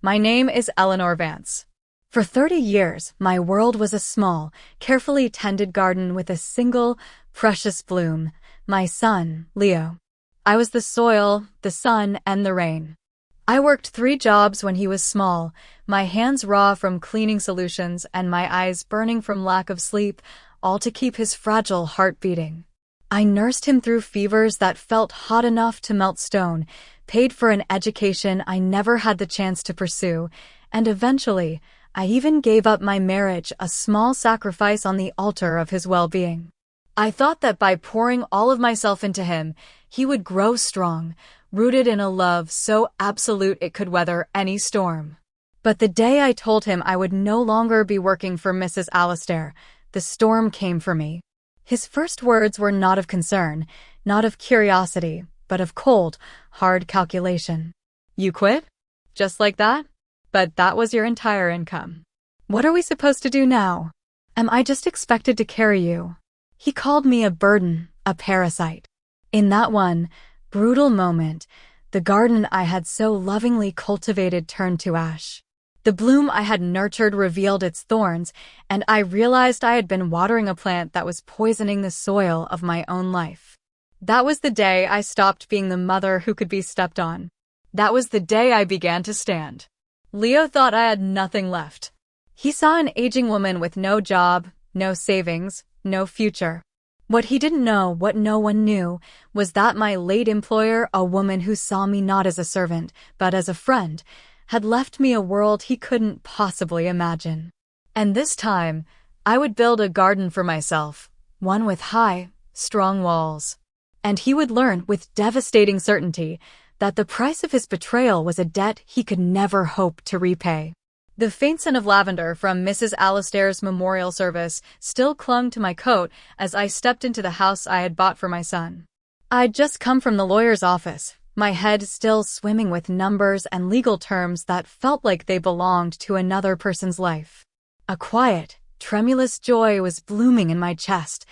My name is Eleanor Vance. For 30 years, my world was a small, carefully tended garden with a single, precious bloom, my son, Leo. I was the soil, the sun, and the rain. I worked 3 jobs when he was small, my hands raw from cleaning solutions and my eyes burning from lack of sleep, all to keep his fragile heart beating. I nursed him through fevers that felt hot enough to melt stone, paid for an education I never had the chance to pursue, and eventually, I even gave up my marriage, a small sacrifice on the altar of his well-being. I thought that by pouring all of myself into him, he would grow strong, rooted in a love so absolute it could weather any storm. But the day I told him I would no longer be working for Mrs. Alastair, the storm came for me. His first words were not of concern, not of curiosity, but of cold, hard calculation. "You quit? Just like that? But that was your entire income. What are we supposed to do now? Am I just expected to carry you?" He called me a burden, a parasite. In that one brutal moment, the garden I had so lovingly cultivated turned to ash. The bloom I had nurtured revealed its thorns, and I realized I had been watering a plant that was poisoning the soil of my own life. That was the day I stopped being the mother who could be stepped on. That was the day I began to stand. Leo thought I had nothing left. He saw an aging woman with no job, no savings, no future. What he didn't know, what no one knew, was that my late employer, a woman who saw me not as a servant, but as a friend, had left me a world he couldn't possibly imagine. And this time, I would build a garden for myself, one with high, strong walls. And he would learn with devastating certainty that the price of his betrayal was a debt he could never hope to repay. The faint scent of lavender from Mrs. Alastair's memorial service still clung to my coat as I stepped into the house I had bought for my son. I'd just come from the lawyer's office, my head still swimming with numbers and legal terms that felt like they belonged to another person's life. A quiet, tremulous joy was blooming in my chest,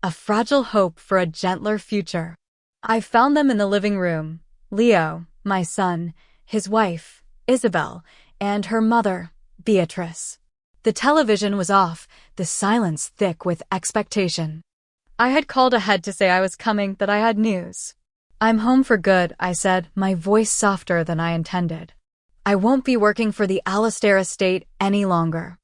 a fragile hope for a gentler future. I found them in the living room, Leo, my son, his wife, Isabel, and her mother, Beatrice. The television was off, the silence thick with expectation. I had called ahead to say I was coming, that I had news. "I'm home for good," I said, my voice softer than I intended. "I won't be working for the Alastair estate any longer."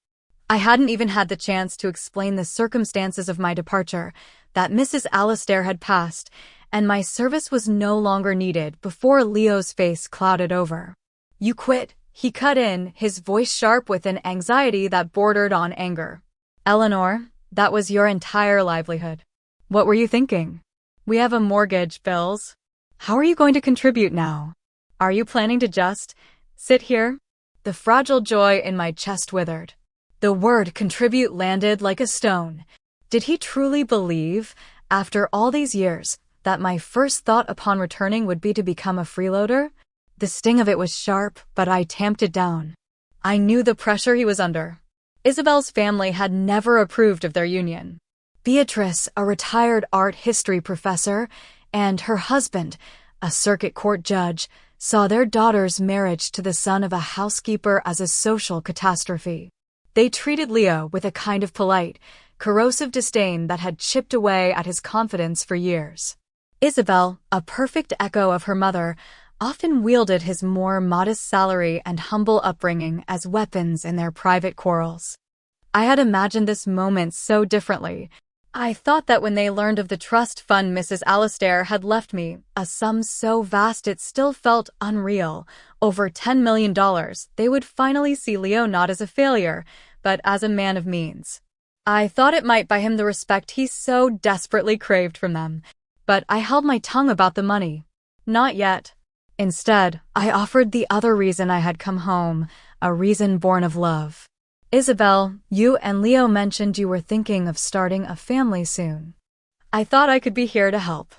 I hadn't even had the chance to explain the circumstances of my departure, that Mrs. Alastair had passed, and my service was no longer needed before Leo's face clouded over. "You quit," he cut in, his voice sharp with an anxiety that bordered on anger. "Eleanor, that was your entire livelihood. What were you thinking? We have a mortgage, bills. How are you going to contribute now? Are you planning to just sit here?" The fragile joy in my chest withered. The word contribute landed like a stone. Did he truly believe, after all these years, that my first thought upon returning would be to become a freeloader? The sting of it was sharp, but I tamped it down. I knew the pressure he was under. Isabel's family had never approved of their union. Beatrice, a retired art history professor, and her husband, a circuit court judge, saw their daughter's marriage to the son of a housekeeper as a social catastrophe. They treated Leo with a kind of polite, corrosive disdain that had chipped away at his confidence for years. Isabel, a perfect echo of her mother, often wielded his more modest salary and humble upbringing as weapons in their private quarrels. I had imagined this moment so differently. I thought that when they learned of the trust fund Mrs. Alastair had left me, a sum so vast it still felt unreal, over $10 million, they would finally see Leo not as a failure, but as a man of means. I thought it might buy him the respect he so desperately craved from them, but I held my tongue about the money. Not yet. Instead, I offered the other reason I had come home, a reason born of love. "Isabel, you and Leo mentioned you were thinking of starting a family soon. I thought I could be here to help.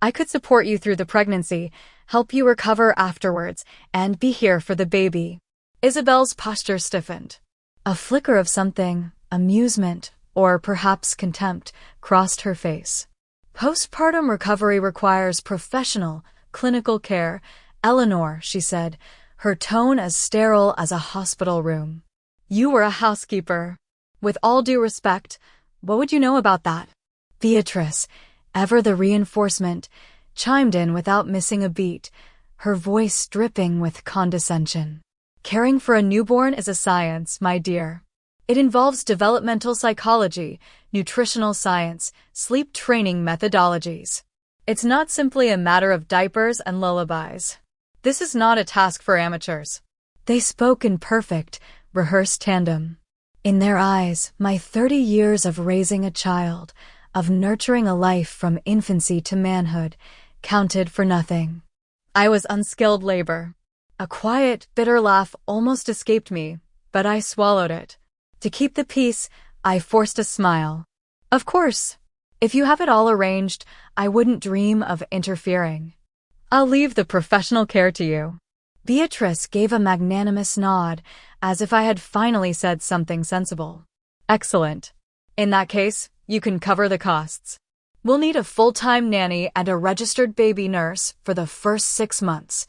I could support you through the pregnancy, help you recover afterwards, and be here for the baby." Isabel's posture stiffened. A flicker of something, amusement, or perhaps contempt, crossed her face. "Postpartum recovery requires professional, clinical care, Eleanor," she said, her tone as sterile as a hospital room. You were a housekeeper. With all due respect, what would you know about that? Beatrice, ever the reinforcement, chimed in without missing a beat, her voice dripping with condescension. Caring for a newborn is a science, my dear. It involves developmental psychology, nutritional science, sleep training methodologies. It's not simply a matter of diapers and lullabies. This is not a task for amateurs. They spoke in perfect, rehearsed tandem. In their eyes, my 30 years of raising a child, of nurturing a life from infancy to manhood, counted for nothing. I was unskilled labor. A quiet, bitter laugh almost escaped me, but I swallowed it. To keep the peace, I forced a smile. Of course. If you have it all arranged, I wouldn't dream of interfering. I'll leave the professional care to you. Beatrice gave a magnanimous nod, as if I had finally said something sensible. Excellent. In that case, you can cover the costs. We'll need a full-time nanny and a registered baby nurse for the first 6 months.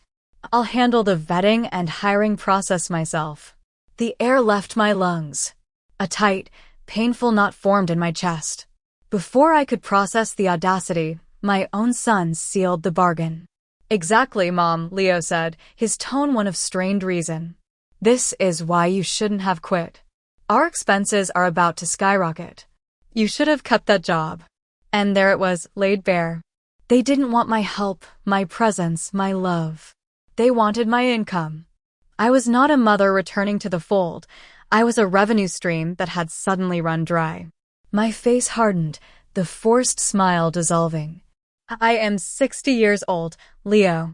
I'll handle the vetting and hiring process myself. The air left my lungs. A tight, painful knot formed in my chest. Before I could process the audacity, my own son sealed the bargain. Exactly, Mom, Leo said, his tone one of strained reason. This is why you shouldn't have quit. Our expenses are about to skyrocket. You should have kept that job. And there it was, laid bare. They didn't want my help, my presence, my love. They wanted my income. I was not a mother returning to the fold. I was a revenue stream that had suddenly run dry. My face hardened, the forced smile dissolving. I am 60 years old, Leo.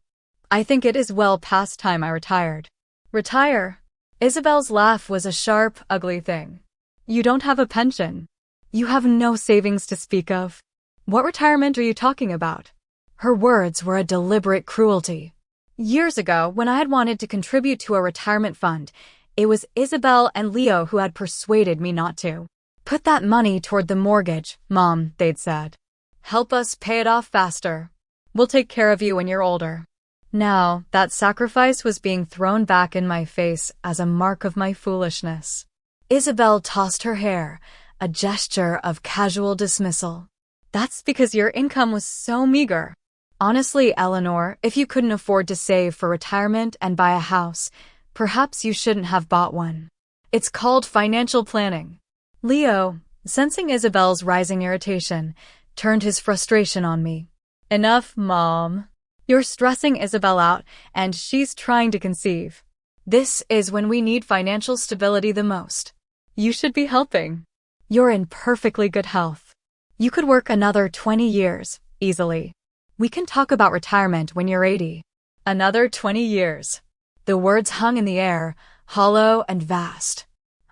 I think it is well past time I retired. Retire? Isabel's laugh was a sharp, ugly thing. You don't have a pension. You have no savings to speak of. What retirement are you talking about? Her words were a deliberate cruelty. Years ago, when I had wanted to contribute to a retirement fund, it was Isabel and Leo who had persuaded me not to. Put that money toward the mortgage, Mom, they'd said. Help us pay it off faster. We'll take care of you when you're older. Now, that sacrifice was being thrown back in my face as a mark of my foolishness. Isabel tossed her hair, a gesture of casual dismissal. That's because your income was so meager. Honestly, Eleanor, if you couldn't afford to save for retirement and buy a house, perhaps you shouldn't have bought one. It's called financial planning. Leo, sensing Isabel's rising irritation, turned his frustration on me. Enough, Mom. You're stressing Isabel out, and she's trying to conceive. This is when we need financial stability the most. You should be helping. You're in perfectly good health. You could work another 20 years, easily. We can talk about retirement when you're 80. Another 20 years. The words hung in the air, hollow and vast.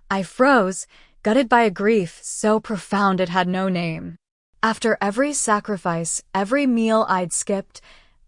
I froze, gutted by a grief so profound it had no name. After every sacrifice, every meal I'd skipped,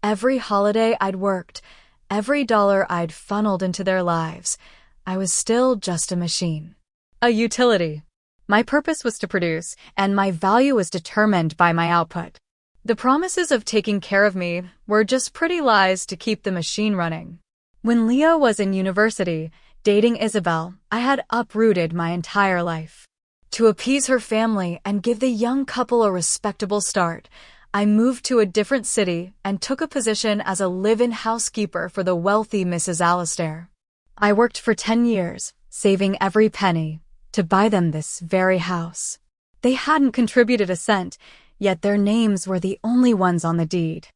every holiday I'd worked, every dollar I'd funneled into their lives, I was still just a machine. A utility. My purpose was to produce, and my value was determined by my output. The promises of taking care of me were just pretty lies to keep the machine running. When Leo was in university, dating Isabel, I had uprooted my entire life. To appease her family and give the young couple a respectable start, I moved to a different city and took a position as a live-in housekeeper for the wealthy Mrs. Alastair. I worked for 10 years, saving every penny, to buy them this very house. They hadn't contributed a cent, yet their names were the only ones on the deed.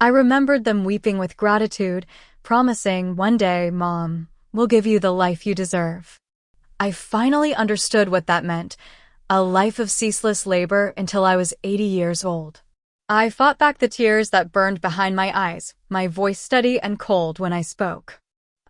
I remembered them weeping with gratitude, promising, one day, Mom, we'll give you the life you deserve. I finally understood what that meant, a life of ceaseless labor until I was 80 years old. I fought back the tears that burned behind my eyes, my voice steady and cold when I spoke.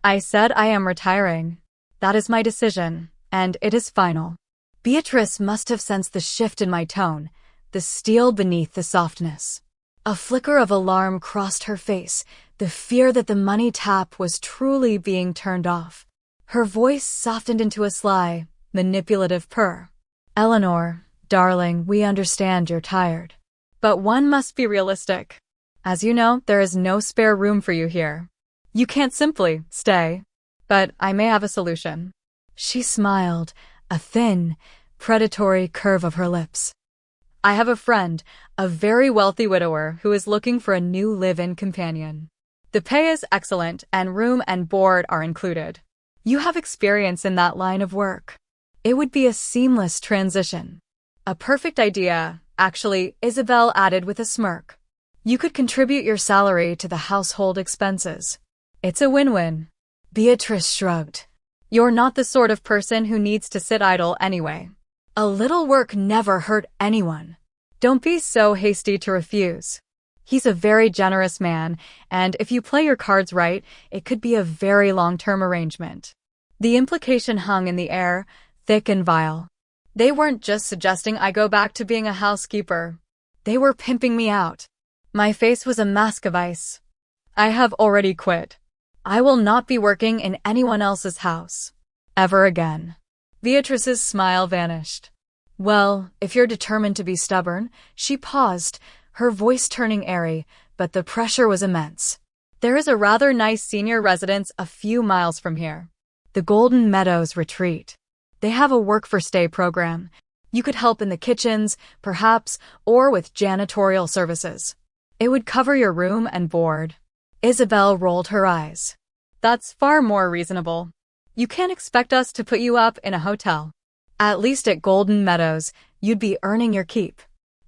I said I am retiring. That is my decision, and it is final. Beatrice must have sensed the shift in my tone, the steel beneath the softness. A flicker of alarm crossed her face, the fear that the money tap was truly being turned off. Her voice softened into a sly, manipulative purr. Eleanor, darling, we understand you're tired. But one must be realistic. As you know, there is no spare room for you here. You can't simply stay. But I may have a solution. She smiled, a thin, predatory curve of her lips. I have a friend, a very wealthy widower, who is looking for a new live-in companion. The pay is excellent and room and board are included. You have experience in that line of work. It would be a seamless transition. A perfect idea, actually, Isabel added with a smirk. You could contribute your salary to the household expenses. It's a win-win. Beatrice shrugged. You're not the sort of person who needs to sit idle anyway. A little work never hurt anyone. Don't be so hasty to refuse. He's a very generous man, and if you play your cards right, it could be a very long-term arrangement. The implication hung in the air, thick and vile. They weren't just suggesting I go back to being a housekeeper. They were pimping me out. My face was a mask of ice. I have already quit. I will not be working in anyone else's house. Ever again. Beatrice's smile vanished. Well, if you're determined to be stubborn, she paused, her voice turning airy, but the pressure was immense. There is a rather nice senior residence a few miles from here. The Golden Meadows Retreat. They have a work-for-stay program. You could help in the kitchens, perhaps, or with janitorial services. It would cover your room and board. Isabel rolled her eyes. That's far more reasonable. You can't expect us to put you up in a hotel. At least at Golden Meadows, you'd be earning your keep.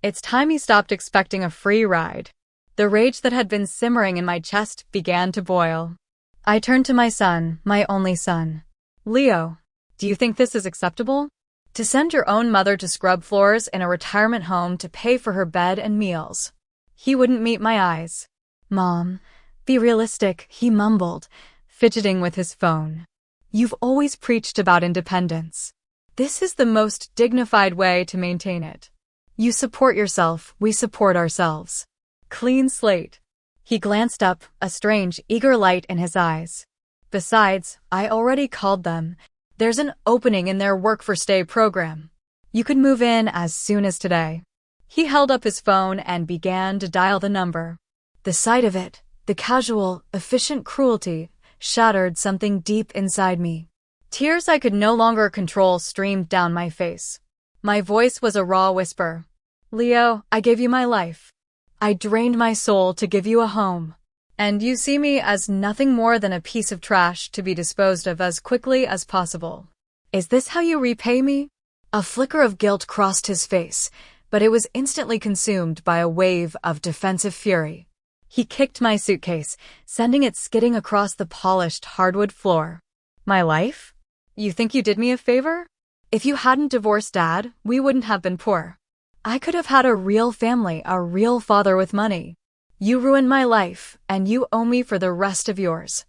It's time you stopped expecting a free ride. The rage that had been simmering in my chest began to boil. I turned to my son, my only son. Leo, do you think this is acceptable? To send your own mother to scrub floors in a retirement home to pay for her bed and meals. He wouldn't meet my eyes. Mom, be realistic, he mumbled, fidgeting with his phone. You've always preached about independence. This is the most dignified way to maintain it. You support yourself, we support ourselves. Clean slate. He glanced up, a strange, eager light in his eyes. Besides, I already called them. There's an opening in their work-for-stay program. You could move in as soon as today. He held up his phone and began to dial the number. The sight of it, the casual, efficient cruelty, shattered something deep inside me. Tears I could no longer control streamed down my face. My voice was a raw whisper. Leo, I gave you my life. I drained my soul to give you a home. And you see me as nothing more than a piece of trash to be disposed of as quickly as possible. Is this how you repay me? A flicker of guilt crossed his face, but it was instantly consumed by a wave of defensive fury. He kicked my suitcase, sending it skidding across the polished hardwood floor. My life? You think you did me a favor? If you hadn't divorced Dad, we wouldn't have been poor. I could have had a real family, a real father with money. You ruined my life, and you owe me for the rest of yours.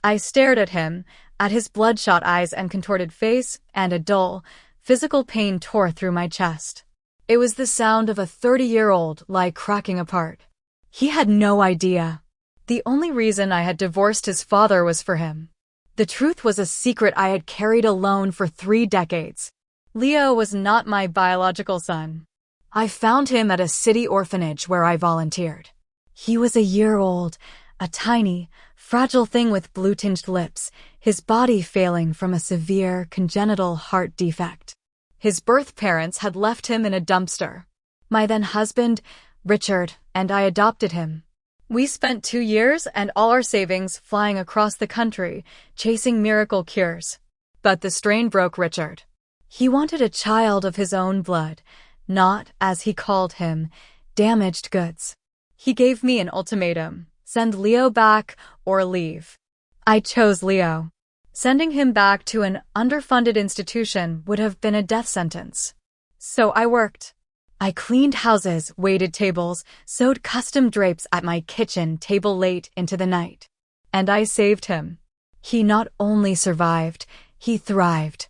I stared at him, at his bloodshot eyes and contorted face, and a dull, physical pain tore through my chest. It was the sound of a 30-year-old lie cracking apart. He had no idea. The only reason I had divorced his father was for him. The truth was a secret I had carried alone for 3 decades. Leo was not my biological son. I found him at a city orphanage where I volunteered. He was a year old, a tiny, fragile thing with blue-tinged lips, his body failing from a severe congenital heart defect. His birth parents had left him in a dumpster. My then-husband, Richard, and I adopted him. We spent 2 years and all our savings flying across the country, chasing miracle cures. But the strain broke Richard. He wanted a child of his own blood, not, as he called him, damaged goods. He gave me an ultimatum: send Leo back or leave. I chose Leo. Sending him back to an underfunded institution would have been a death sentence. So I worked. I cleaned houses, waited tables, sewed custom drapes at my kitchen table late into the night. And I saved him. He not only survived, he thrived.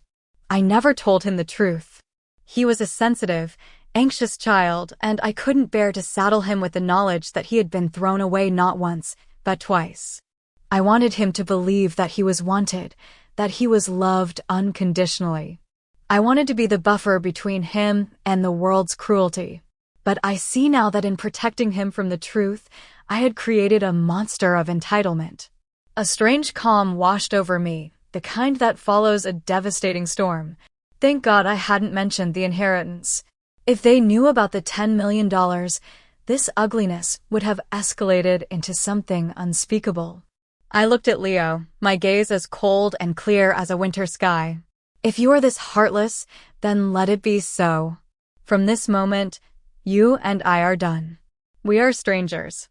I never told him the truth. He was a sensitive, anxious child, and I couldn't bear to saddle him with the knowledge that he had been thrown away not once, but twice. I wanted him to believe that he was wanted, that he was loved unconditionally. I wanted to be the buffer between him and the world's cruelty. But I see now that in protecting him from the truth, I had created a monster of entitlement. A strange calm washed over me, the kind that follows a devastating storm. Thank God I hadn't mentioned the inheritance. If they knew about the $10 million, this ugliness would have escalated into something unspeakable. I looked at Leo, my gaze as cold and clear as a winter sky. If you are this heartless, then let it be so. From this moment, you and I are done. We are strangers.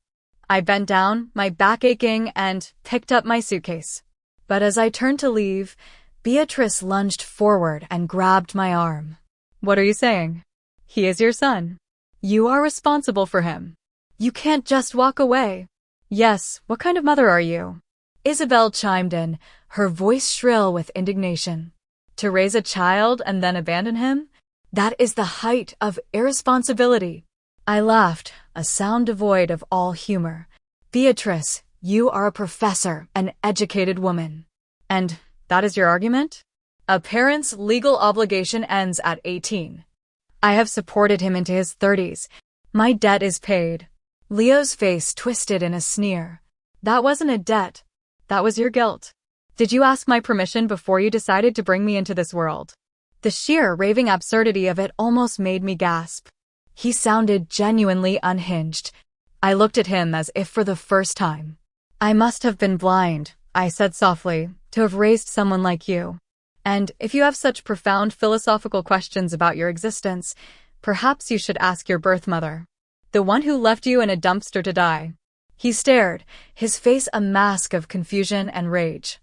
I bent down, my back aching, and picked up my suitcase. But as I turned to leave, Beatrice lunged forward and grabbed my arm. What are you saying? He is your son. You are responsible for him. You can't just walk away. Yes, what kind of mother are you? Isabel chimed in, her voice shrill with indignation. To raise a child and then abandon him? That is the height of irresponsibility. I laughed, a sound devoid of all humor. Beatrice, you are a professor, an educated woman. And that is your argument? A parent's legal obligation ends at 18. I have supported him into his 30s. My debt is paid. Leo's face twisted in a sneer. That wasn't a debt. That was your guilt. Did you ask my permission before you decided to bring me into this world? The sheer raving absurdity of it almost made me gasp. He sounded genuinely unhinged. I looked at him as if for the first time. I must have been blind, I said softly, to have raised someone like you. And if you have such profound philosophical questions about your existence, perhaps you should ask your birth mother. The one who left you in a dumpster to die. He stared, his face a mask of confusion and rage.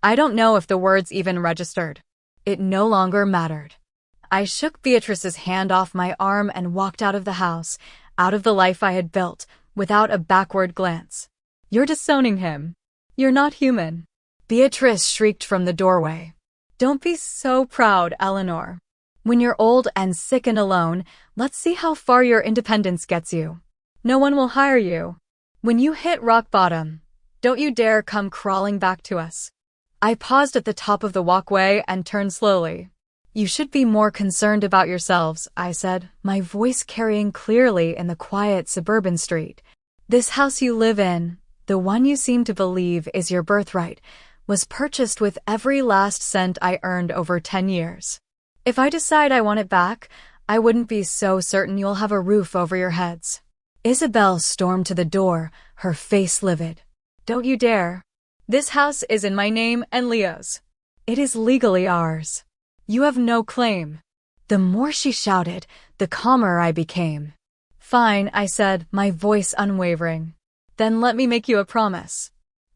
I don't know if the words even registered. It no longer mattered. I shook Beatrice's hand off my arm and walked out of the house, out of the life I had built, without a backward glance. You're disowning him. You're not human. Beatrice shrieked from the doorway. Don't be so proud, Eleanor. When you're old and sick and alone, let's see how far your independence gets you. No one will hire you. When you hit rock bottom, don't you dare come crawling back to us. I paused at the top of the walkway and turned slowly. You should be more concerned about yourselves, I said, my voice carrying clearly in the quiet suburban street. This house you live in, the one you seem to believe is your birthright, was purchased with every last cent I earned over 10 years. If I decide I want it back, I wouldn't be so certain you'll have a roof over your heads. Isabel stormed to the door, her face livid. Don't you dare. This house is in my name and Leo's. It is legally ours. You have no claim. The more she shouted, the calmer I became. Fine, I said, my voice unwavering. Then let me make you a promise.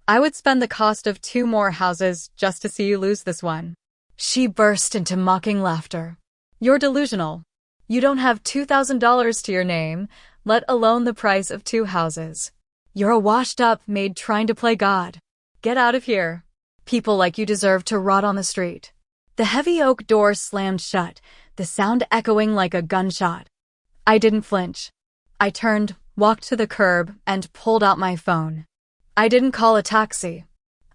I would spend the cost of 2 more houses just to see you lose this one. She burst into mocking laughter. You're delusional. You don't have $2,000 to your name, let alone the price of 2 houses. You're a washed-up maid trying to play God. Get out of here. People like you deserve to rot on the street. The heavy oak door slammed shut, the sound echoing like a gunshot. I didn't flinch. I turned, walked to the curb, and pulled out my phone. I didn't call a taxi.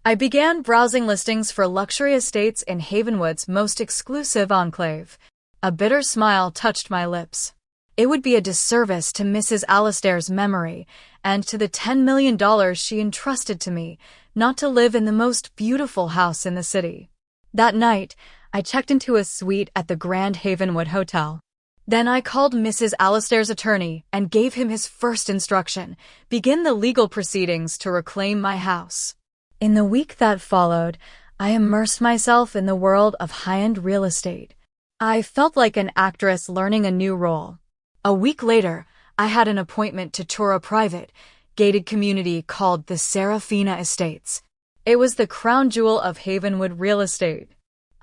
I began browsing listings for luxury estates in Havenwood's most exclusive enclave. A bitter smile touched my lips. It would be a disservice to Mrs. Alastair's memory and to the $10 million she entrusted to me not to live in the most beautiful house in the city. That night, I checked into a suite at the Grand Havenwood Hotel. Then I called Mrs. Alastair's attorney and gave him his first instruction: begin the legal proceedings to reclaim my house. In the week that followed, I immersed myself in the world of high-end real estate. I felt like an actress learning a new role. A week later, I had an appointment to tour a private, gated community called the Serafina Estates. It was the crown jewel of Havenwood real estate.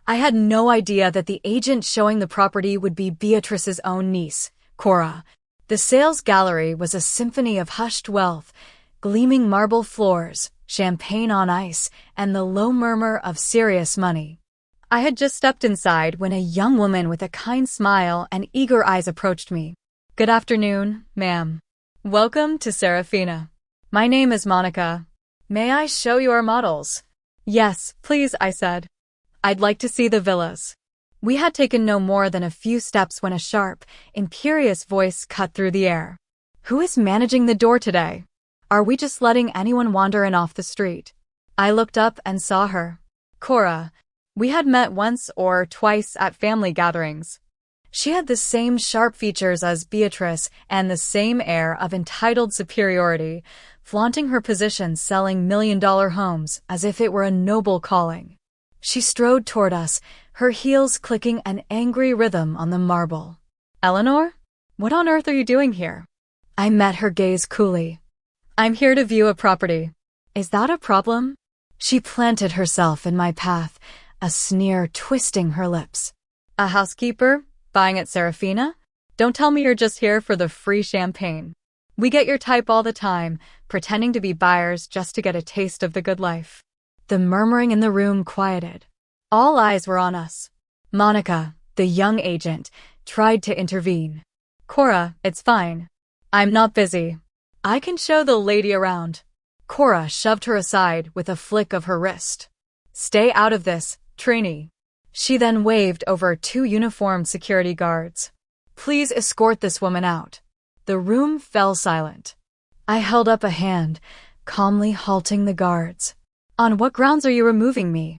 I had no idea that the agent showing the property would be Beatrice's own niece, Cora. The sales gallery was a symphony of hushed wealth, gleaming marble floors, champagne on ice, and the low murmur of serious money. I had just stepped inside when a young woman with a kind smile and eager eyes approached me. Good afternoon, ma'am. Welcome to Serafina. My name is Monica. May I show you our models? Yes, please, I said. I'd like to see the villas. We had taken no more than a few steps when a sharp, imperious voice cut through the air. Who is managing the door today? Are we just letting anyone wander in off the street? I looked up and saw her. Cora. We had met once or twice at family gatherings. She had the same sharp features as Beatrice and the same air of entitled superiority, flaunting her position selling million-dollar homes as if it were a noble calling. She strode toward us, her heels clicking an angry rhythm on the marble. Eleanor? What on earth are you doing here? I met her gaze coolly. I'm here to view a property. Is that a problem? She planted herself in my path, a sneer twisting her lips. A housekeeper? Buying at Serafina? Don't tell me you're just here for the free champagne. We get your type all the time, pretending to be buyers just to get a taste of the good life. The murmuring in the room quieted. All eyes were on us. Monica, the young agent, tried to intervene. Cora, it's fine. I'm not busy. I can show the lady around. Cora shoved her aside with a flick of her wrist. Stay out of this, trainee. She then waved over 2 uniformed security guards. Please escort this woman out. The room fell silent. I held up a hand, calmly halting the guards. On what grounds are you removing me?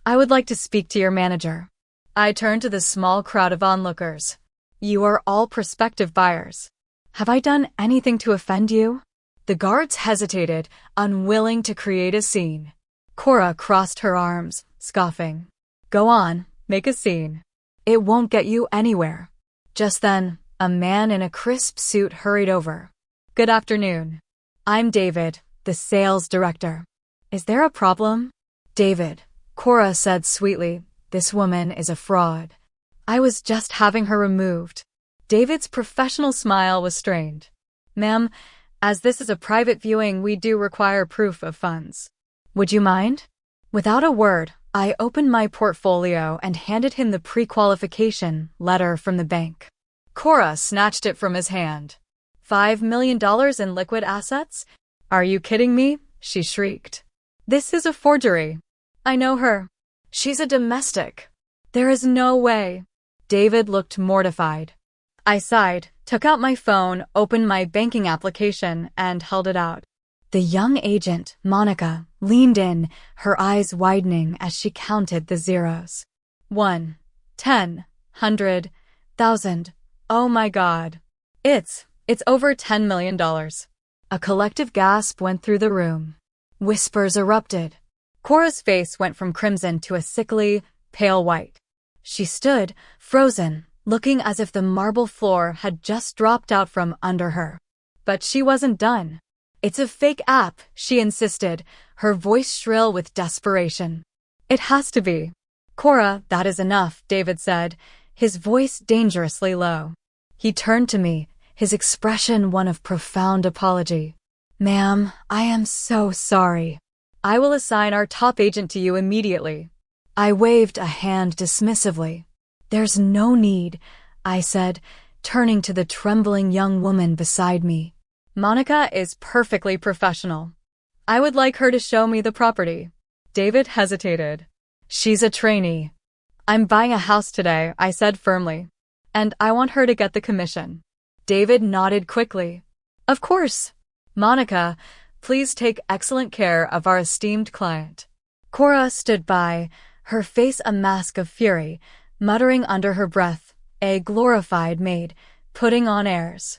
I would like to speak to your manager. I turned to the small crowd of onlookers. You are all prospective buyers. Have I done anything to offend you? The guards hesitated, unwilling to create a scene. Cora crossed her arms, scoffing. Go on, make a scene. It won't get you anywhere. Just then, a man in a crisp suit hurried over. Good afternoon. I'm David, the sales director. Is there a problem? David, Cora said sweetly, this woman is a fraud. I was just having her removed. David's professional smile was strained. Ma'am, as this is a private viewing, we do require proof of funds. Would you mind? Without a word, I opened my portfolio and handed him the pre-qualification letter from the bank. Cora snatched it from his hand. $5 million in liquid assets? Are you kidding me? She shrieked. This is a forgery. I know her. She's a domestic. There is no way. David looked mortified. I sighed, took out my phone, opened my banking application, and held it out. The young agent, Monica, leaned in, her eyes widening as she counted the zeros. 1, 10, 100, 1,000. Oh my God. It's over $10 million. A collective gasp went through the room. Whispers erupted. Cora's face went from crimson to a sickly, pale white. She stood, frozen, looking as if the marble floor had just dropped out from under her. But she wasn't done. It's a fake app, she insisted, her voice shrill with desperation. It has to be. Cora, that is enough, David said, his voice dangerously low. He turned to me, his expression one of profound apology. Ma'am, I am so sorry. I will assign our top agent to you immediately. I waved a hand dismissively. There's no need, I said, turning to the trembling young woman beside me. Monica is perfectly professional. I would like her to show me the property. David hesitated. She's a trainee. I'm buying a house today, I said firmly. And I want her to get the commission. David nodded quickly. Of course. Monica, please take excellent care of our esteemed client. Cora stood by, her face a mask of fury, muttering under her breath, a glorified maid, putting on airs.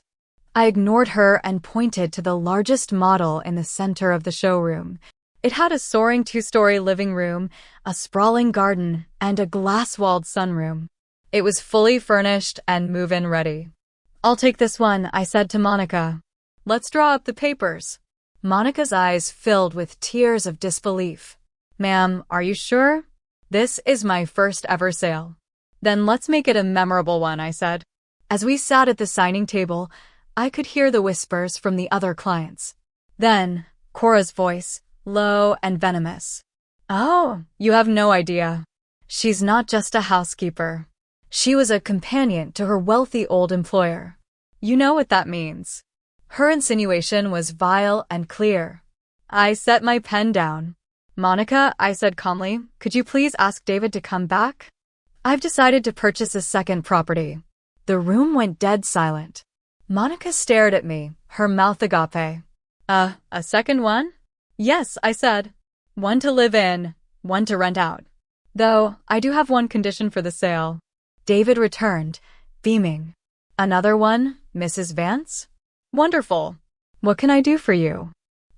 I ignored her and pointed to the largest model in the center of the showroom. It had a soaring 2-story living room, a sprawling garden, and a glass-walled sunroom. It was fully furnished and move-in ready. I'll take this one, I said to Monica. Let's draw up the papers. Monica's eyes filled with tears of disbelief. Ma'am, are you sure? This is my first ever sale. Then let's make it a memorable one, I said. As we sat at the signing table, I could hear the whispers from the other clients. Then, Cora's voice, low and venomous. Oh, you have no idea. She's not just a housekeeper. She was a companion to her wealthy old employer. You know what that means. Her insinuation was vile and clear. I set my pen down. Monica, I said calmly, could you please ask David to come back? I've decided to purchase a second property. The room went dead silent. Monica stared at me, her mouth agape. A second one? Yes, I said. One to live in, one to rent out. Though, I do have one condition for the sale. David returned, beaming. Another one, Mrs. Vance? Wonderful. What can I do for you?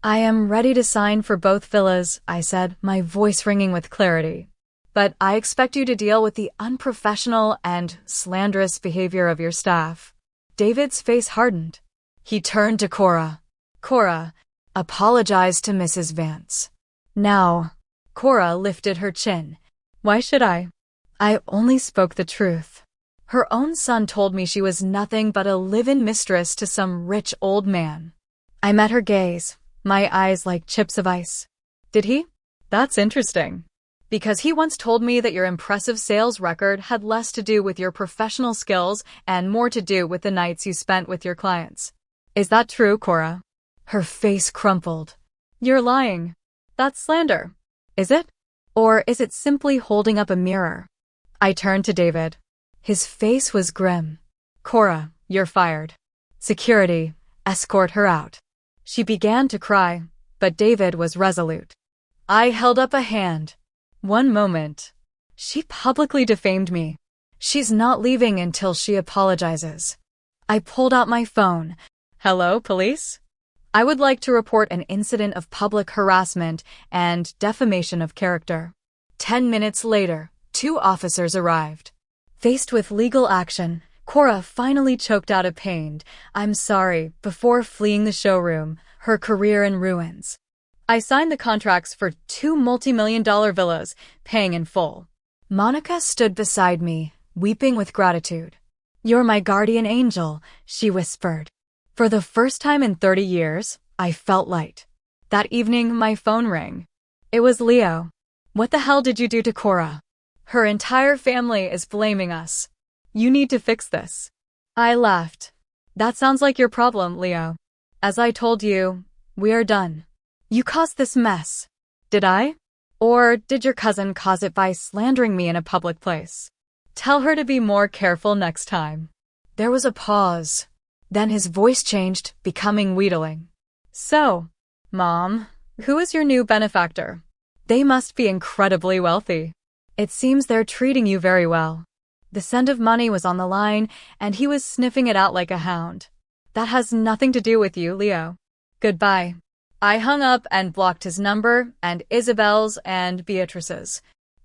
I am ready to sign for both villas, I said, my voice ringing with clarity. But I expect you to deal with the unprofessional and slanderous behavior of your staff. David's face hardened. He turned to Cora. Cora, apologize to Mrs. Vance. Now, Cora lifted her chin. Why should I? I only spoke the truth. Her own son told me she was nothing but a live-in mistress to some rich old man. I met her gaze, my eyes like chips of ice. Did he? That's interesting. Because he once told me that your impressive sales record had less to do with your professional skills and more to do with the nights you spent with your clients. Is that true, Cora? Her face crumpled. You're lying. That's slander. Is it? Or is it simply holding up a mirror? I turned to David. His face was grim. Cora, you're fired. Security, escort her out. She began to cry, but David was resolute. I held up a hand. One moment. She publicly defamed me. She's not leaving until she apologizes. I pulled out my phone. Hello, police? I would like to report an incident of public harassment and defamation of character. 10 minutes later, 2 officers arrived. Faced with legal action, Cora finally choked out a pained, "I'm sorry," before fleeing the showroom, her career in ruins. I signed the contracts for 2 multi-million-dollar villas, paying in full. Monica stood beside me, weeping with gratitude. You're my guardian angel, she whispered. For the first time in 30 years, I felt light. That evening, my phone rang. It was Leo. What the hell did you do to Cora? Her entire family is blaming us. You need to fix this. I laughed. That sounds like your problem, Leo. As I told you, we are done. You caused this mess. Did I? Or did your cousin cause it by slandering me in a public place? Tell her to be more careful next time. There was a pause. Then his voice changed, becoming wheedling. So, Mom, who is your new benefactor? They must be incredibly wealthy. It seems they're treating you very well. The scent of money was on the line, and he was sniffing it out like a hound. That has nothing to do with you, Leo. Goodbye. I hung up and blocked his number, and Isabel's and Beatrice's.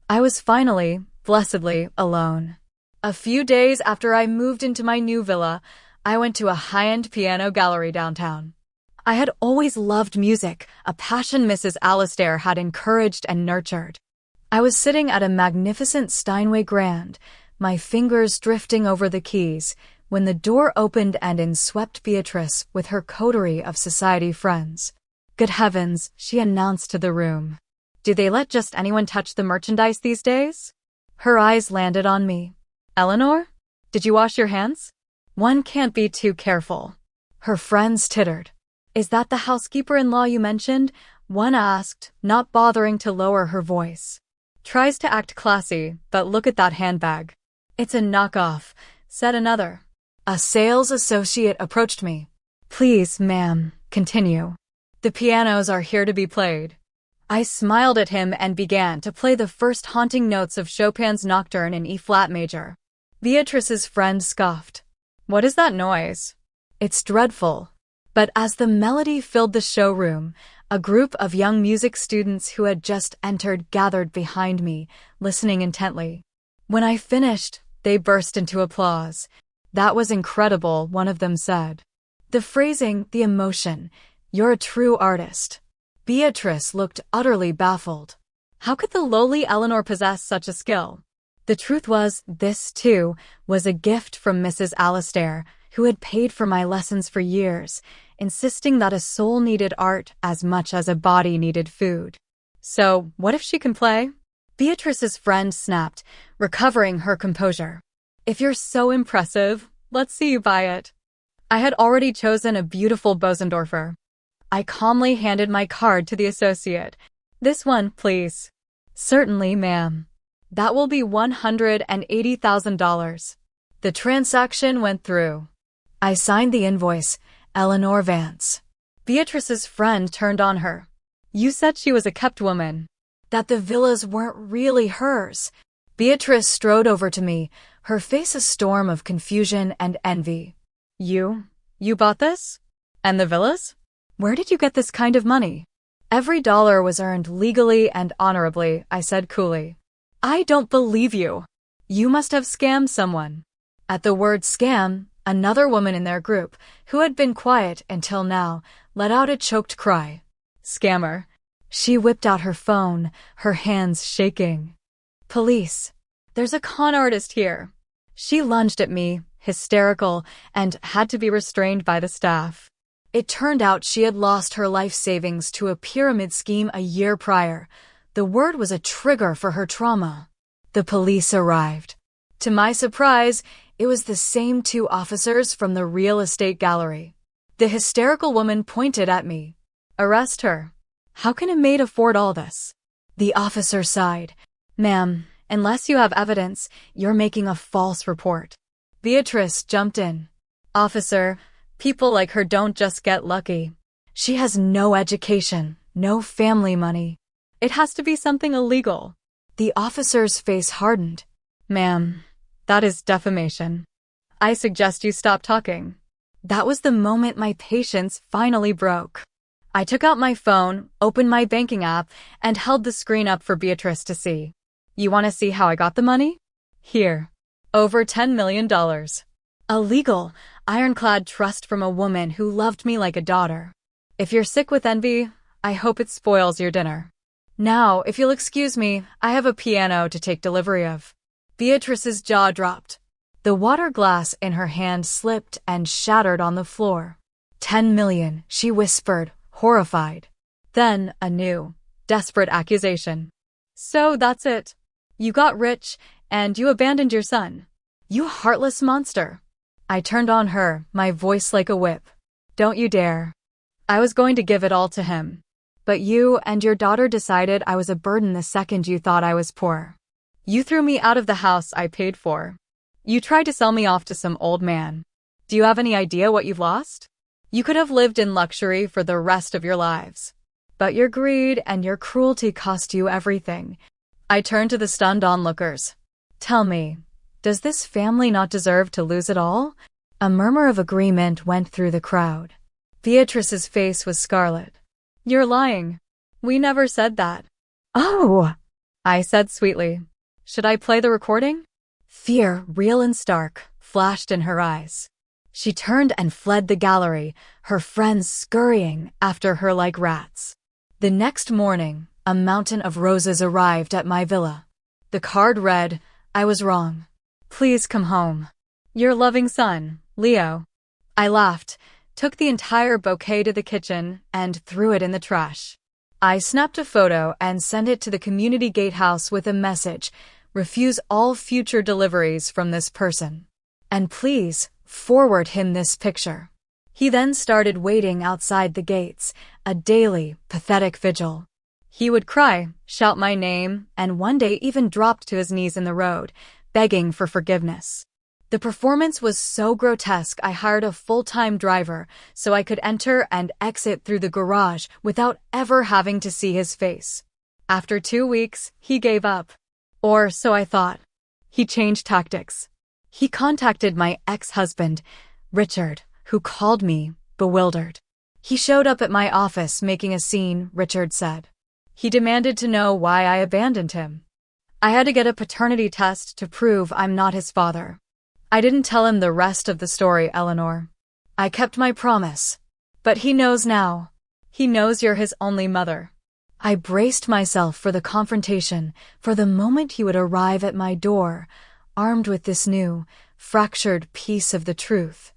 I was finally, blessedly, alone. A few days after I moved into my new villa, I went to a high-end piano gallery downtown. I had always loved music, a passion Mrs. Alastair had encouraged and nurtured. I was sitting at a magnificent Steinway Grand, my fingers drifting over the keys, when the door opened and in swept Beatrice with her coterie of society friends. Good heavens, she announced to the room. Do they let just anyone touch the merchandise these days? Her eyes landed on me. Eleanor? Did you wash your hands? One can't be too careful. Her friends tittered. Is that the housekeeper-in-law you mentioned? One asked, not bothering to lower her voice. Tries to act classy, but look at that handbag. It's a knockoff, said another. A sales associate approached me. Please, ma'am, continue. The pianos are here to be played. I smiled at him and began to play the first haunting notes of Chopin's Nocturne in E-flat major. Beatrice's friend scoffed. What is that noise? It's dreadful. But as the melody filled the showroom, a group of young music students who had just entered gathered behind me, listening intently. When I finished, they burst into applause. That was incredible, one of them said. The phrasing, the emotion. You're a true artist. Beatrice looked utterly baffled. How could the lowly Eleanor possess such a skill? The truth was, this, too, was a gift from Mrs. Alastair, who had paid for my lessons for years, insisting that a soul needed art as much as a body needed food. So, what if she can play? Beatrice's friend snapped, recovering her composure. If you're so impressive, let's see you buy it. I had already chosen a beautiful Bosendorfer. I calmly handed my card to the associate. This one, please. Certainly, ma'am. That will be $180,000. The transaction went through. I signed the invoice, Eleanor Vance. Beatrice's friend turned on her. You said she was a kept woman. That the villas weren't really hers. Beatrice strode over to me, her face a storm of confusion and envy. You bought this? And the villas? Where did you get this kind of money? Every dollar was earned legally and honorably, I said coolly. I don't believe you. You must have scammed someone. At the word scam, another woman in their group, who had been quiet until now, let out a choked cry. Scammer. She whipped out her phone, her hands shaking. Police. There's a con artist here. She lunged at me, hysterical, and had to be restrained by the staff. It turned out she had lost her life savings to a pyramid scheme a year prior. The word was a trigger for her trauma. The police arrived. To my surprise, it was the same two officers from the real estate gallery. The hysterical woman pointed at me. Arrest her. How can a maid afford all this? The officer sighed. Ma'am, unless you have evidence, you're making a false report. Beatrice jumped in. Officer, people like her don't just get lucky. She has no education, no family money. It has to be something illegal. The officer's face hardened. Ma'am, that is defamation. I suggest you stop talking. That was the moment my patience finally broke. I took out my phone, opened my banking app, and held the screen up for Beatrice to see. You want to see how I got the money? Here. Over $10 million. A legal, ironclad trust from a woman who loved me like a daughter. If you're sick with envy, I hope it spoils your dinner. Now, if you'll excuse me, I have a piano to take delivery of. Beatrice's jaw dropped. The water glass in her hand slipped and shattered on the floor. 10 million, she whispered, horrified. Then, a new, desperate accusation. So that's it. You got rich, and you abandoned your son. You heartless monster. I turned on her, my voice like a whip. Don't you dare. I was going to give it all to him. But you and your daughter decided I was a burden the second you thought I was poor. You threw me out of the house I paid for. You tried to sell me off to some old man. Do you have any idea what you've lost? You could have lived in luxury for the rest of your lives. But your greed and your cruelty cost you everything. I turned to the stunned onlookers. Tell me, does this family not deserve to lose it all? A murmur of agreement went through the crowd. Beatrice's face was scarlet. You're lying. We never said that. Oh, I said sweetly. Should I play the recording? Fear, real and stark, flashed in her eyes. She turned and fled the gallery, her friends scurrying after her like rats. The next morning, a mountain of roses arrived at my villa. The card read, I was wrong. Please come home. Your loving son, Leo. I laughed, took the entire bouquet to the kitchen, and threw it in the trash. I snapped a photo and sent it to the community gatehouse with a message, refuse all future deliveries from this person. And please, forward him this picture. He then started waiting outside the gates, a daily, pathetic vigil. He would cry, shout my name, and one day even dropped to his knees in the road, begging for forgiveness. The performance was so grotesque I hired a full-time driver so I could enter and exit through the garage without ever having to see his face. After 2 weeks, he gave up. Or so I thought. He changed tactics. He contacted my ex-husband, Richard, who called me, bewildered. He showed up at my office making a scene, Richard said. He demanded to know why I abandoned him. I had to get a paternity test to prove I'm not his father. I didn't tell him the rest of the story, Eleanor. I kept my promise. But he knows now. He knows you're his only mother. I braced myself for the confrontation, for the moment he would arrive at my door, armed with this new, fractured piece of the truth.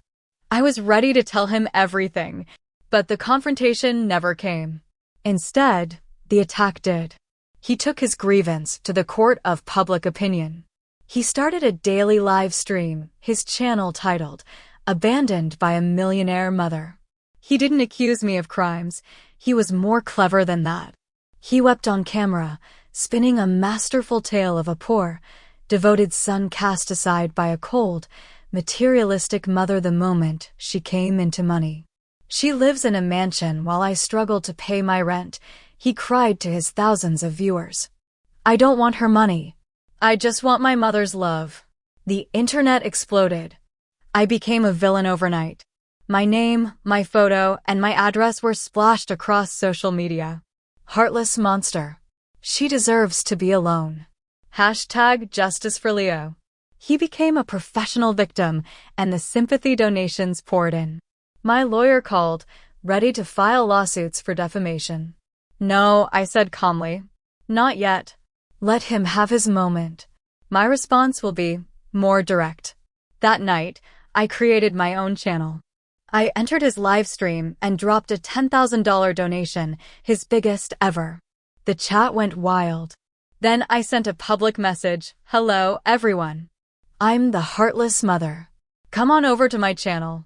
I was ready to tell him everything, but the confrontation never came. Instead, the attack did. He took his grievance to the court of public opinion. He started a daily live stream, his channel titled, Abandoned by a Millionaire Mother. He didn't accuse me of crimes. He was more clever than that. He wept on camera, spinning a masterful tale of a poor, devoted son cast aside by a cold, materialistic mother the moment she came into money. She lives in a mansion while I struggle to pay my rent, he cried to his thousands of viewers. I don't want her money. I just want my mother's love. The internet exploded. I became a villain overnight. My name, my photo, and my address were splashed across social media. Heartless monster. She deserves to be alone. #Justice for Leo. He became a professional victim, and the sympathy donations poured in. My lawyer called, ready to file lawsuits for defamation. No, I said calmly. Not yet. Let him have his moment. My response will be more direct. That night, I created my own channel. I entered his live stream and dropped a $10,000 donation, his biggest ever. The chat went wild. Then I sent a public message, "Hello, everyone. I'm the Heartless Mother. Come on over to my channel.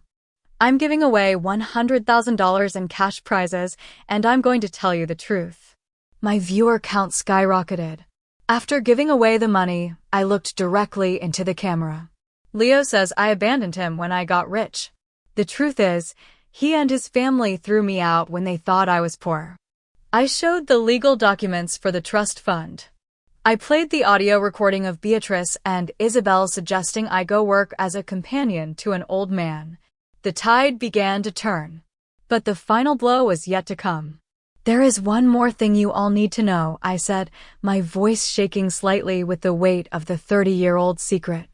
I'm giving away $100,000 in cash prizes, and I'm going to tell you the truth." My viewer count skyrocketed. After giving away the money, I looked directly into the camera. Leo says I abandoned him when I got rich. The truth is, he and his family threw me out when they thought I was poor. I showed the legal documents for the trust fund. I played the audio recording of Beatrice and Isabel suggesting I go work as a companion to an old man. The tide began to turn. But the final blow was yet to come. There is one more thing you all need to know, I said, my voice shaking slightly with the weight of the 30-year-old secret.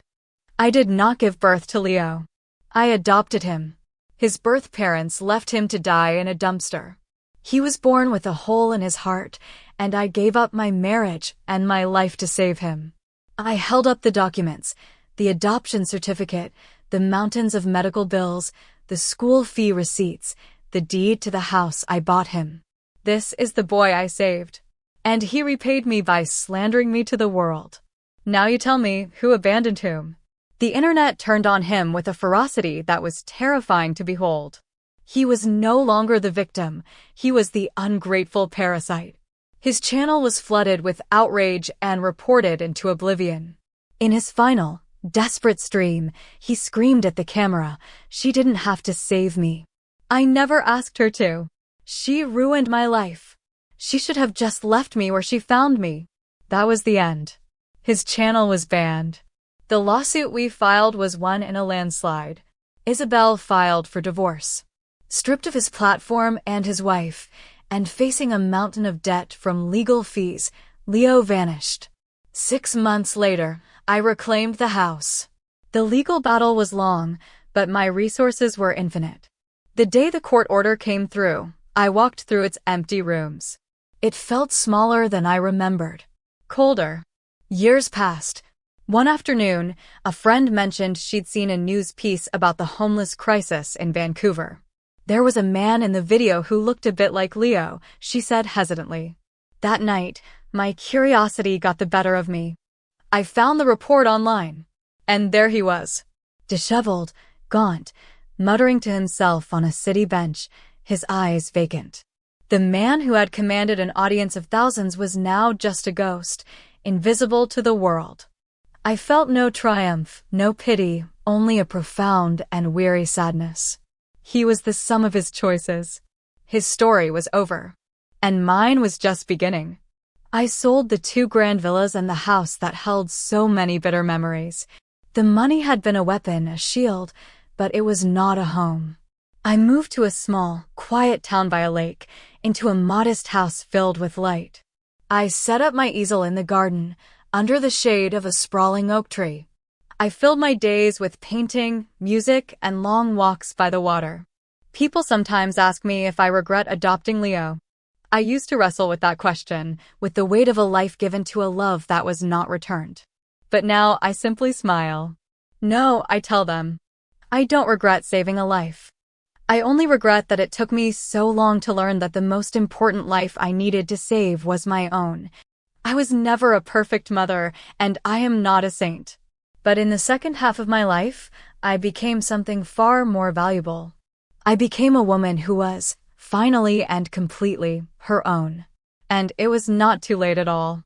I did not give birth to Leo. I adopted him. His birth parents left him to die in a dumpster. He was born with a hole in his heart, and I gave up my marriage and my life to save him. I held up the documents, the adoption certificate, the mountains of medical bills, the school fee receipts, the deed to the house I bought him. This is the boy I saved. And he repaid me by slandering me to the world. Now you tell me, who abandoned whom? The internet turned on him with a ferocity that was terrifying to behold. He was no longer the victim, he was the ungrateful parasite. His channel was flooded with outrage and reported into oblivion. In his final, desperate stream, he screamed at the camera, "She didn't have to save me. I never asked her to. She ruined my life. She should have just left me where she found me." That was the end. His channel was banned. The lawsuit we filed was won in a landslide. Isabel filed for divorce. Stripped of his platform and his wife, and facing a mountain of debt from legal fees, Leo vanished. 6 months later, I reclaimed the house. The legal battle was long, but my resources were infinite. The day the court order came through, I walked through its empty rooms. It felt smaller than I remembered. Colder. Years passed. One afternoon, a friend mentioned she'd seen a news piece about the homeless crisis in Vancouver. There was a man in the video who looked a bit like Leo, she said hesitantly. That night, my curiosity got the better of me. I found the report online. And there he was. Disheveled, gaunt, muttering to himself on a city bench, his eyes vacant. The man who had commanded an audience of thousands was now just a ghost, invisible to the world. I felt no triumph, no pity, only a profound and weary sadness. He was the sum of his choices. His story was over. And mine was just beginning. I sold the 2 grand villas and the house that held so many bitter memories. The money had been a weapon, a shield, but it was not a home. I moved to a small, quiet town by a lake, into a modest house filled with light. I set up my easel in the garden, under the shade of a sprawling oak tree. I filled my days with painting, music, and long walks by the water. People sometimes ask me if I regret adopting Leo. I used to wrestle with that question, with the weight of a life given to a love that was not returned. But now I simply smile. No, I tell them. I don't regret saving a life. I only regret that it took me so long to learn that the most important life I needed to save was my own. I was never a perfect mother, and I am not a saint. But in the second half of my life, I became something far more valuable. I became a woman who was, finally and completely, her own. And it was not too late at all.